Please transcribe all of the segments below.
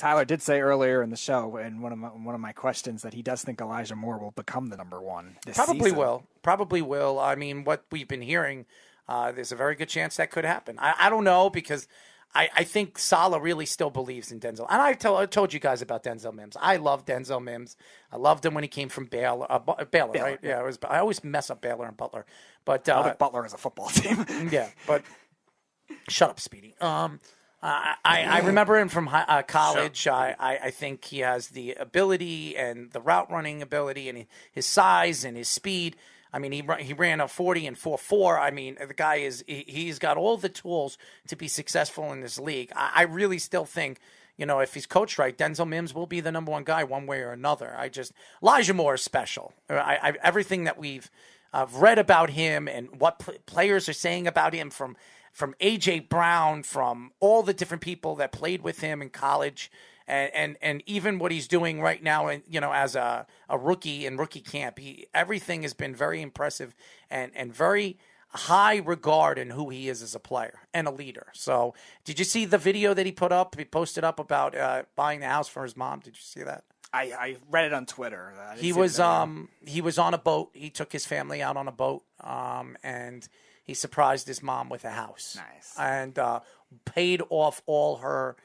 Tyler did say earlier in the show, in one of my questions, that he does think Elijah Moore will become the number one this season. Probably will. I mean, what we've been hearing, there's a very good chance that could happen. I don't know, because I think Saleh really still believes in Denzel. And I told you guys about Denzel Mims. I love Denzel Mims. I loved him when he came from Baylor, right? Yeah, I always mess up Baylor and Butler. But I think Butler is a football team. Yeah, but shut up, Speedy. I remember him from college. Sure. I think he has the ability and the route running ability and his size and his speed. I mean, he ran a 40 and 4.4. I mean, the guy he's got all the tools to be successful in this league. I really still think, if he's coached right, Denzel Mims will be the number one guy one way or another. Elijah Moore is special. Everything that we've read about him and what players are saying about him from A.J. Brown, from all the different people that played with him in college, and even what he's doing right now, as a rookie in rookie camp, everything has been very impressive and very high regard in who he is as a player and a leader. So, did you see the video that he posted up about buying the house for his mom? Did you see that? I read it on Twitter. He was on a boat. He took his family out on a boat, and he surprised his mom with a house. Nice. And paid off all her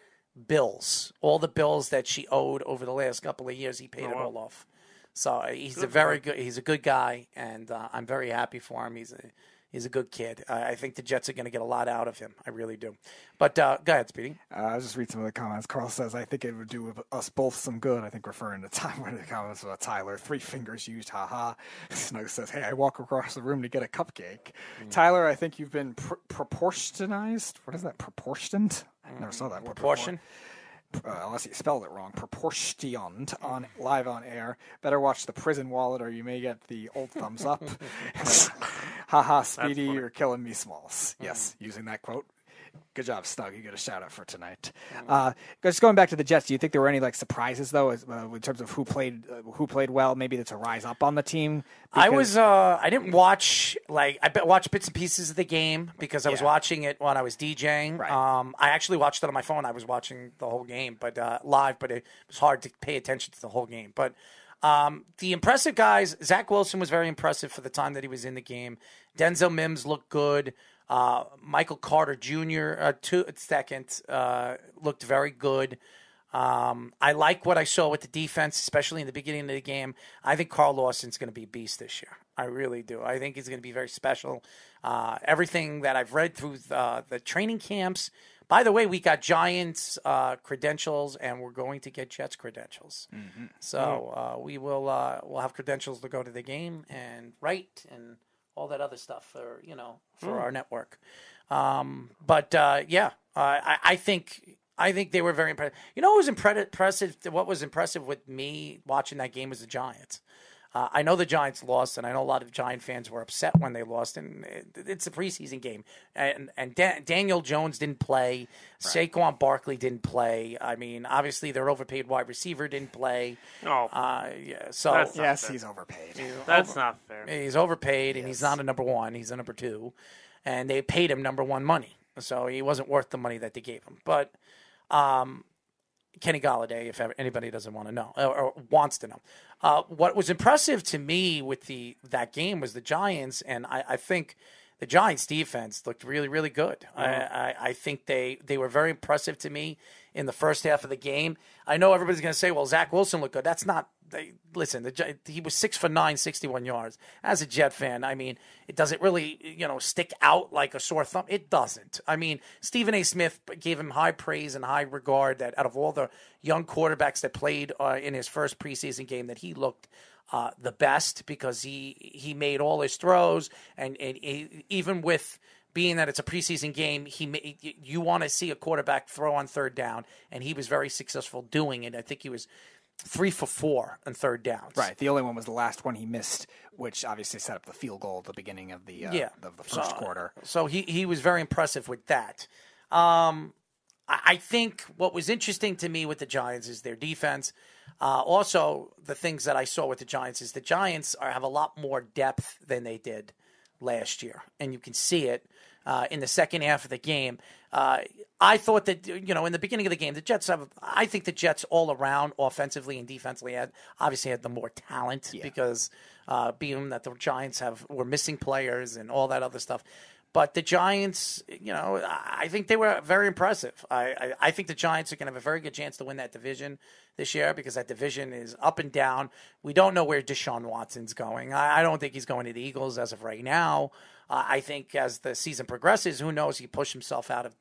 bills, all the bills that she owed over the last couple of years. He paid it all off. So he's a good guy, and I'm very happy for him. He's a good kid. I think the Jets are going to get a lot out of him. I really do. But go ahead, Speedy. I'll just read some of the comments. Carl says, I think it would do us both some good. I think referring to time when the comments about Tyler. 3 fingers used, haha. Snug says, hey, I walk across the room to get a cupcake. Tyler, I think you've been proportionized. What is that? Proportioned? I never saw that word Proportion? Unless you spelled it wrong, proportioned live on air. Better watch the prison wallet, or you may get the old thumbs up. Haha, Speedy, you're killing me, Smalls. Yes, using that quote. Good job, Snug. You get a shout out for tonight. Just going back to the Jets, do you think there were any surprises though, in terms of who played well? Maybe that's a rise up on the team. Because... I didn't watch I watched bits and pieces of the game because I was watching it when I was DJing. Right. I actually watched it on my phone. I was watching the whole game, but live. But it was hard to pay attention to the whole game. But the impressive guys, Zach Wilson was very impressive for the time that he was in the game. Denzel Mims looked good. Michael Carter Jr. Second looked very good. I like what I saw with the defense, especially in the beginning of the game. I think Carl Lawson's going to be a beast this year. I really do. I think he's going to be very special. Everything that I've read through the training camps. By the way, we got Giants credentials, and we're going to get Jets credentials. Mm-hmm. So we'll have credentials to go to the game and write and all that other stuff for our network. I think they were very impressive. What was impressive? What was impressive with me watching that game was the Giants. I know the Giants lost, and I know a lot of Giant fans were upset when they lost. And it's a preseason game, and Daniel Jones didn't play. Right. Saquon Barkley didn't play. I mean, obviously their overpaid wide receiver didn't play. Oh, So yes, he's overpaid. That's not fair. He's overpaid, and he's not a number one. He's a number two, and they paid him number one money, so he wasn't worth the money that they gave him. But Kenny Golladay, if anybody doesn't want to know or wants to know. What was impressive to me with that game was the Giants, and I think the Giants' defense looked really, really good. Mm-hmm. I think they were very impressive to me in the first half of the game. I know everybody's going to say, well, Zach Wilson looked good. That's not listen, he was 6 for 9, 61 yards. As a Jet fan, I mean, it doesn't really, stick out like a sore thumb. It doesn't. I mean, Stephen A. Smith gave him high praise and high regard that out of all the young quarterbacks that played in his first preseason game, that he looked the best because he made all his throws, and even with being that it's a preseason game, you want to see a quarterback throw on third down, and he was very successful doing it. I think he was 3 for 4 on third downs. Right. The only one was the last one he missed, which obviously set up the field goal at the beginning of the first quarter. So he was very impressive with that. I think what was interesting to me with the Giants is their defense. Also, the things that I saw with the Giants is the Giants have a lot more depth than they did last year, and you can see it in the second half of the game. I thought that, in the beginning of the game, I think the Jets all around, offensively and defensively, obviously had the more talent because being that the Giants were missing players and all that other stuff. But the Giants, I think they were very impressive. I think the Giants are going to have a very good chance to win that division this year because that division is up and down. We don't know where Deshaun Watson's going. I don't think he's going to the Eagles as of right now. I think as the season progresses, who knows? He pushed himself out of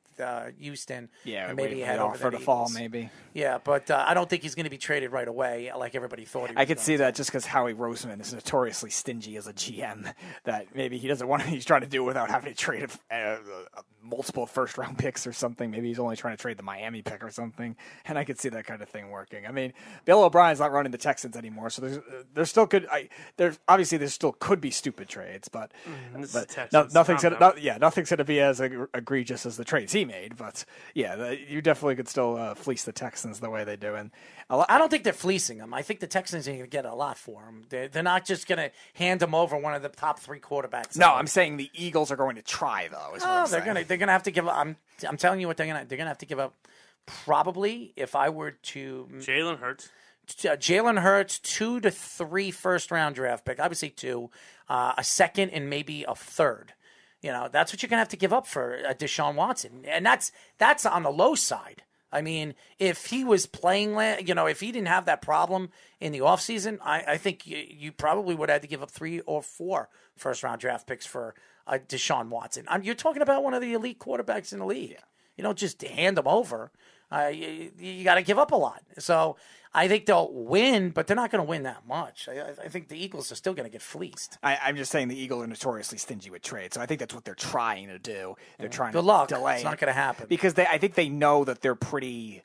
Houston. Yeah, and maybe head over over for the fall, maybe. Yeah, but I don't think he's going to be traded right away like everybody thought he was. I could see that just because Howie Roseman is notoriously stingy as a GM. That maybe he doesn't want. He's trying to do it without having to trade multiple first-round picks or something. Maybe he's only trying to trade the Miami pick or something. And I could see that kind of thing working. I mean, Bill O'Brien's not running the Texans anymore, so there's still could. Obviously there still could be stupid trades, but nothing's gonna be as egregious as the trades he made. But yeah, you definitely could still fleece the Texans the way they do. And I don't think they're fleecing them. I think the Texans are going to get a lot for them. They're not just going to hand them over one of the top 3 quarterbacks. No, I'm saying the Eagles are going to try though. They're going to have to give up. I'm telling you what they're going to have to give up. Probably, if I were to Jalen Hurts, 2 to 3 first-round draft pick. I would say 2, a second, and maybe a third. That's what you're going to have to give up for Deshaun Watson. And that's on the low side. I mean, if he was playing, if he didn't have that problem in the offseason, I think you probably would have to give up 3 or 4 first-round draft picks for Deshaun Watson. You're talking about one of the elite quarterbacks in the league. Yeah. You don't just hand them over. You got to give up a lot. So I think they'll win, but they're not going to win that much. I think the Eagles are still going to get fleeced. I'm just saying the Eagles are notoriously stingy with trades, so I think that's what they're trying to do. They're trying Good to luck. delay. It's not going to happen because I think they know that they're pretty.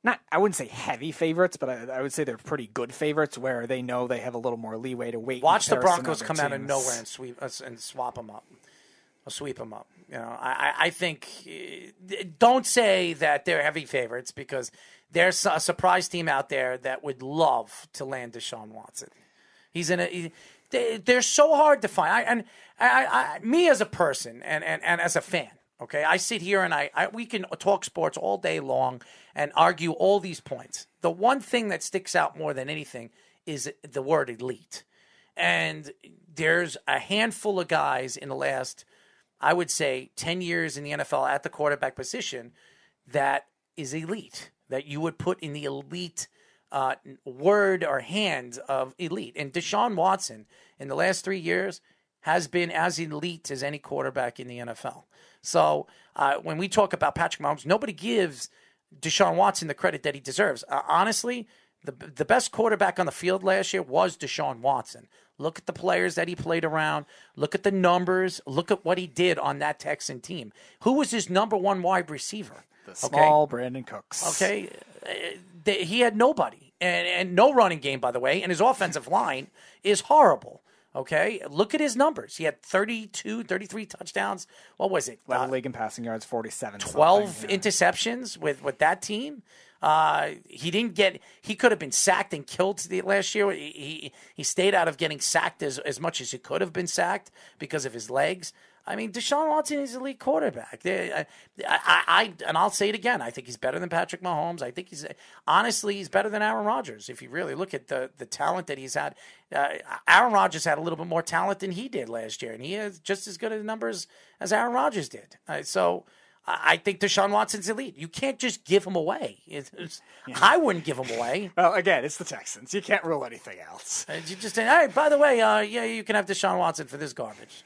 I wouldn't say heavy favorites, but I would say they're pretty good favorites where they know they have a little more leeway to wait. Watch the Broncos come out of nowhere and swap them up. Or sweep them up. I think don't say that they're heavy favorites because there's a surprise team out there that would love to land Deshaun Watson. They're so hard to find. Me as a person and as a fan, okay, I sit here and we can talk sports all day long and argue all these points. The one thing that sticks out more than anything is the word elite. And there's a handful of guys in the last, I would say, 10 years in the NFL at the quarterback position that is elite, that you would put in the elite word or hand of elite. And Deshaun Watson, in the last 3 years, has been as elite as any quarterback in the NFL. So when we talk about Patrick Mahomes, nobody gives Deshaun Watson the credit that he deserves. Honestly, the best quarterback on the field last year was Deshaun Watson. Look at the players that he played around. Look at the numbers. Look at what he did on that Texan team. Who was his number 1 wide receiver? The small Brandon Cooks. Okay. He had nobody. And no running game, by the way. And his offensive line is horrible. Okay. Look at his numbers. He had 32, 33 touchdowns. What was it? 11 league in passing yards, 47. 12 interceptions with that team. He could have been sacked and killed last year. He stayed out of getting sacked as much as he could have been sacked because of his legs. I mean, Deshaun Watson is an elite quarterback. And I'll say it again. I think he's better than Patrick Mahomes. I think he's better than Aaron Rodgers. If you really look at the talent that he's had, Aaron Rodgers had a little bit more talent than he did last year, and he has just as good of numbers as Aaron Rodgers did. So I think Deshaun Watson's elite. You can't just give him away. I wouldn't give him away. Well, again, it's the Texans. You can't rule anything else. You just say, hey, by the way, you can have Deshaun Watson for this garbage.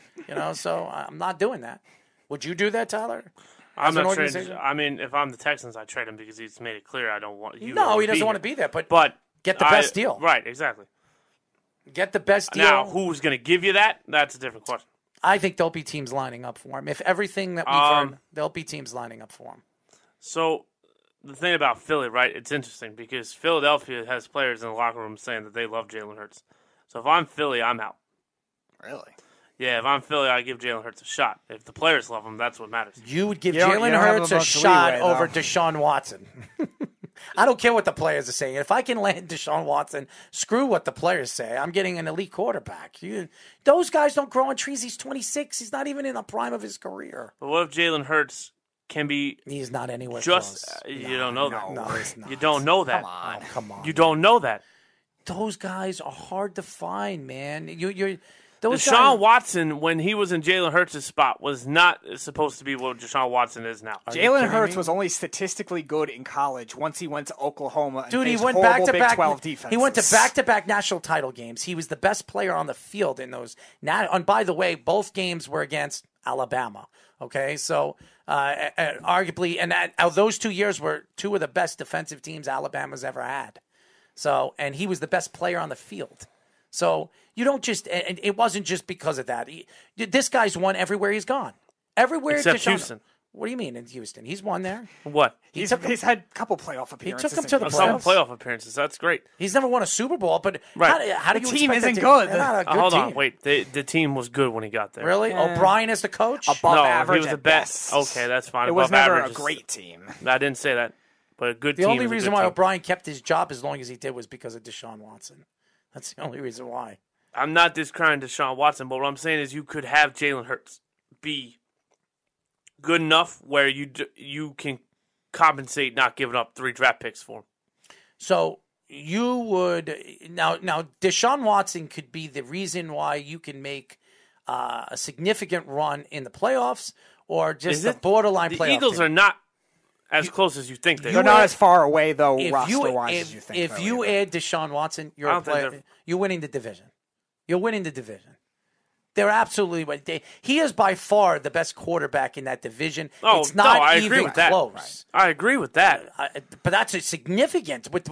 So I'm not doing that. Would you do that, Tyler? I'm not trading. I mean, if I'm the Texans, I trade him because he's made it clear I don't want you. No, he doesn't want to be there, but get the best deal. Right, exactly. Get the best deal. Now, who's going to give you that? That's a different question. I think there'll be teams lining up for him. If everything that we've heard, there'll be teams lining up for him. So the thing about Philly, right, it's interesting because Philadelphia has players in the locker room saying that they love Jalen Hurts. So if I'm Philly, I'm out. Really? Yeah, if I'm Philly, I give Jalen Hurts a shot. If the players love him, that's what matters. You would give Jalen Hurts a shot over Deshaun Watson. I don't care what the players are saying. If I can land Deshaun Watson, screw what the players say. I'm getting an elite quarterback. Those guys don't grow on trees. He's 26. He's not even in the prime of his career. But what if Jalen Hurts can be He's not anywhere just. close. You don't know that. No, he's not. You don't know that. Come on. Come on. You don't know that. Those guys are hard to find, man. You're those Deshaun guys. Watson, when he was in Jalen Hurts' spot, was not supposed to be what Deshaun Watson is now. Jalen Hurts was only statistically good in college once he went to Oklahoma and Dude, he faced went horrible back to Big back. 12 defenses. He went to back-to-back national title games. He was the best player on the field in those. And by the way, both games were against Alabama. Okay, so arguably, and those 2 years were two of the best defensive teams Alabama's ever had. So, and he was the best player on the field. So you don't just, and it wasn't just because of that. This guy's won everywhere he's gone. Everywhere Except Deshaun, Houston. What do you mean in Houston? He's won there. What? He's had a couple playoff appearances. took him to the in Some Houston. playoffs. playoff apperances. That's great. He's never won a Super Bowl, but Right. how do The you team expect isn't that good. They're not a good Hold team. on. Wait. The team was good when he got there. Really? O'Brien is the coach? Above No, average he was the at best. best. Okay, that's fine. It was Above never average a is- great team. I didn't say that. But a good The team. only is a reason good why team. O'Brien kept his job as long as he did was because of Deshaun Watson. That's the only reason why. I'm not discrediting Deshaun Watson, but what I'm saying is you could have Jalen Hurts be good enough where you can compensate not giving up 3 draft picks for him. So you would now Deshaun Watson could be the reason why you can make a significant run in the playoffs or just Is a it? borderline The playoff Eagles team. are not as close as you think they They're are. not as far away, though, If roster-wise, you as you think. if though, you either. add Deshaun Watson, I don't think you're winning the division. You're winning the division. They're absolutely. He is by far the best quarterback in that division. Oh, it's not no, I even agree with that. close. I agree with that. But that's a significant with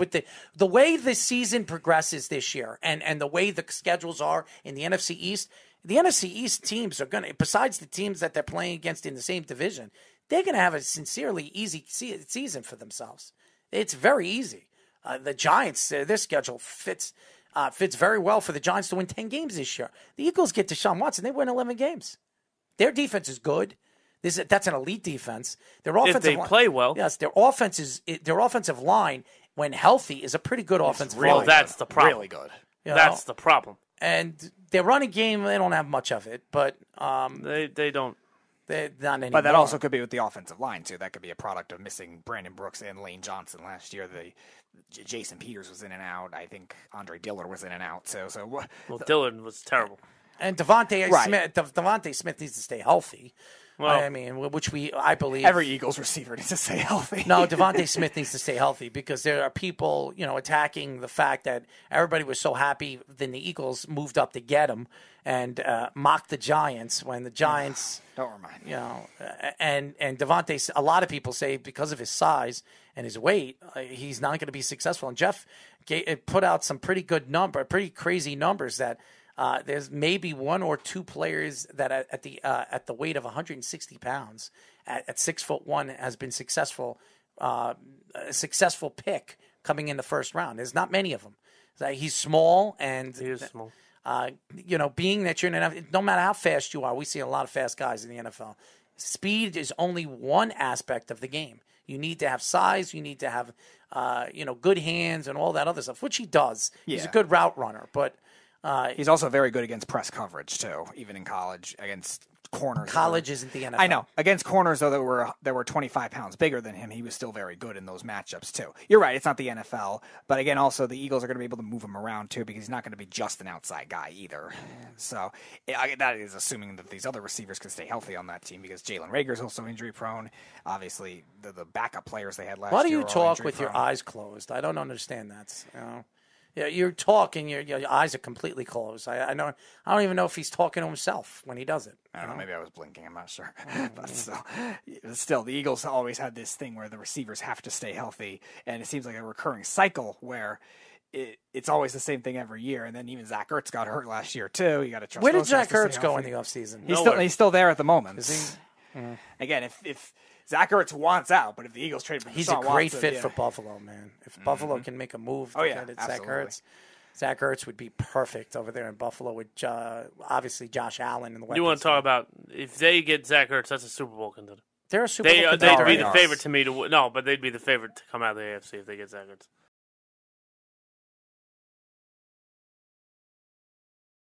the way the season progresses this year and the way the schedules are in the NFC East. The NFC East teams are going to, besides the teams that they're playing against in the same division, they're going to have a sincerely easy season for themselves. It's very easy. The Giants, their schedule fits very well for the Giants to win 10 games this year. The Eagles get Deshaun Watson, they win 11 games. Their defense is good. That's an elite defense. Their offensive they play well. Yes, their offensive line, when healthy, is a pretty good offensive Well, line. that's the problem. Really good. You know? That's the problem. And their running game, they don't have much of it, but They don't. they're not anymore. But that also could be with the offensive line, too. That could be a product of missing Brandon Brooks and Lane Johnson last year. Jason Peters was in and out. I think Andre Dillard was in and out. Well, Dillard was terrible. And Devontae Right. Smith needs to stay healthy. Well, I mean, I believe every Eagles receiver needs to stay healthy. No, Devontae Smith needs to stay healthy because there are people, attacking the fact that everybody was so happy then the Eagles moved up to get him and mocked the Giants when the Giants, Don't remind me. and Devontae, a lot of people say because of his size and his weight, he's not going to be successful. And Jeff put out some pretty crazy numbers that there's maybe 1 or 2 players that at the weight of 160 pounds at 6'1" has been successful, a successful pick coming in the first round. There's not many of them. He's small and he is small. being that you're in an NFL, no matter how fast you are, we see a lot of fast guys in the NFL. Speed is only one aspect of the game. You need to have size. You need to have, good hands and all that other stuff, which he does. He's a Yeah. good route runner, but He's also very good against press coverage, too, even in college, against corners. college isn't the NFL. I know. Against corners, though, that were 25 pounds bigger than him, he was still very good in those matchups, too. You're right, it's not the NFL. But again, also, the Eagles are going to be able to move him around, too, because he's not going to be just an outside guy either. So that is assuming that these other receivers can stay healthy on that team, because Jalen Rager's also injury-prone. Obviously, the backup players they had last year Why do you are all talk with your injury-prone. eyes closed? I don't understand that. Yeah, you're talking. Your eyes are completely closed. I don't even know if he's talking to himself when he does it. I don't know. Maybe I was blinking. I'm not sure. But still, the Eagles always had this thing where the receivers have to stay healthy, and it seems like a recurring cycle where it's always the same thing every year. And then even Zach Ertz got hurt last year too. You got to trust. Where did those guys Zach to stay Ertz go in healthy. the offseason? He's still there at the moment. Is he? Again, if Zach Ertz wants out, but if the Eagles trade for He's Deshaun a great Watson, fit yeah. for Buffalo, man. If Buffalo can make a move to get at Zach absolutely. Zach Ertz would be perfect over there in Buffalo with obviously Josh Allen and the weapons. You want to talk about if they get Zach Ertz, that's a Super Bowl contender. They're a Super They'd Bowl be contender. the favorite to me to win. No, but they'd be the favorite to come out of the AFC if they get Zach Ertz.